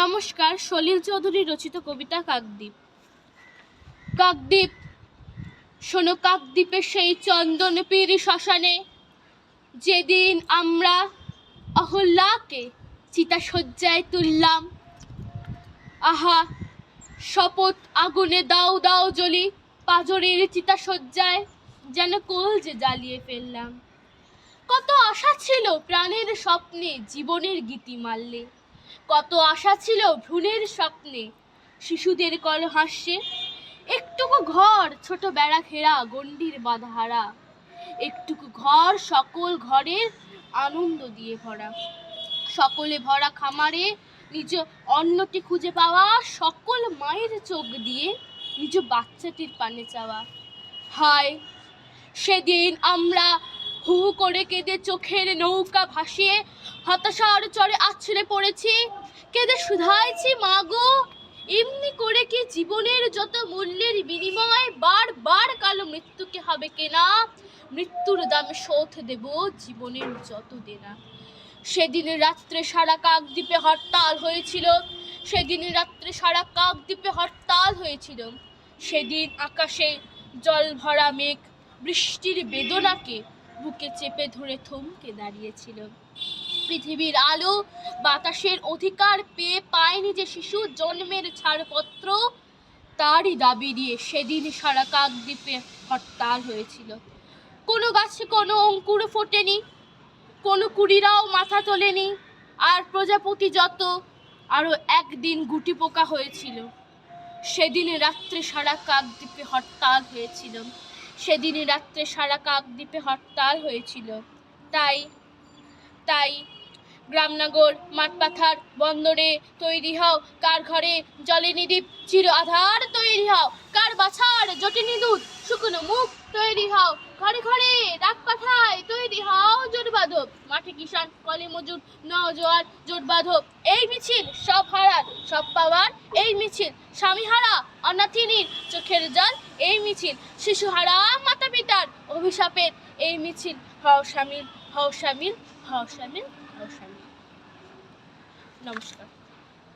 নমস্কার। সলিল চৌধুরী রচিত কবিতা কাকদ্বীপ। কাকদ্বীপ শোনো, কাকদ্বীপের সেই চন্দনপিড়ি শ্মশানে যেদিন আমরা অহল্যাকে চিতাশয্যায় তুললাম। আহা, শপথ আগুনে দাও দাও জ্বলি, পাঁজরের চিতাশয্যায় যেন কলজে জ্বালিয়ে ফেললাম। কত আশা ছিল প্রাণের স্বপ্নে জীবনের গীতিমাল্যে, কত আশা ছিল ভ্রূণের স্বপ্নে শিশুদের কলহাস্যে। একটুকু ঘর ছোট বেড়া ঘেরা গণ্ডির বাধাহারা, একটুকু ঘর সকল ঘরের আনন্দ দিয়ে ভরা, সকলে ভরা খামারে নিজ অন্নটি খুঁজে পাওয়া, সকল মায়ের চোখ দিয়ে নিজ বাচ্চাটির পানে চাওয়া। হায়, সেদিন আমরা হু হু করে কেঁদে চোখের নৌকা ভাসিয়ে হতাশার চরে আছড়ে পড়েছি, কেঁদে শুধাইছি মা গো, এমনি করে কি জীবনের যত মূল্যের বিনিময় বারবার কালো মৃত্যুকে হবে কেনা, মৃত্যুর দামে শোধ দেব জীবনের যত দেনা। সেদিন রাত্রে সারা কাকদ্বীপে হরতাল হয়েছিল, সেদিন রাত্রে সারা কাকদ্বীপে হরতাল হয়েছিল। সেদিন আকাশে জল ভরা মেঘ বৃষ্টির বেদনাকে বুকে চেপে ধরে থমকে দাঁড়িয়েছিল। পৃথিবীর আলো বাতাসের অধিকার পেয়ে পায়নি যে শিশু জন্মের ছাড়পত্র, তারই দাবি দিয়ে সেদিন সারা কাকদ্বীপে হরতাল হয়েছিল। কোনো গাছে কোনো অঙ্কুর ফোটেনি, কোনো কুড়িরাও মাথা তোলেনি, আর প্রজাপতি যত আরো একদিন গুটি পোকা হয়েছিল। সেদিন রাত্রে সারা কাকদ্বীপে হরতাল হয়েছিল, সেদিন রাত্রে সারা কাকদ্বীপে হরতাল হয়েছিল। তাই তাই গ্রামনগর মাঠপাথার বন্দরে তৈরি হও, কার ঘরে জলেনি দ্বীপ চির আধার তৈরি হও, কার বাছার জটিনি দুধ শুকনো মুখ তৈরি হও, ঘরে ঘরে ডাক পাঠায় তৈরি হও জোট বাঁধো, মাঠে কিষান কলে মজুর নওজোয়ার জোট বাঁধো। এই মিছিল সব হারার সব পাওয়ার, এই মিছিল স্বামীহারা অনাথিনীর চোখের জল, এই মিছিল শিশুহারা মাতা পিতার অভিশাপের, এই মিছিল হও শামিল হও শামিল হও শামিল হও শামিল। নমস্কার।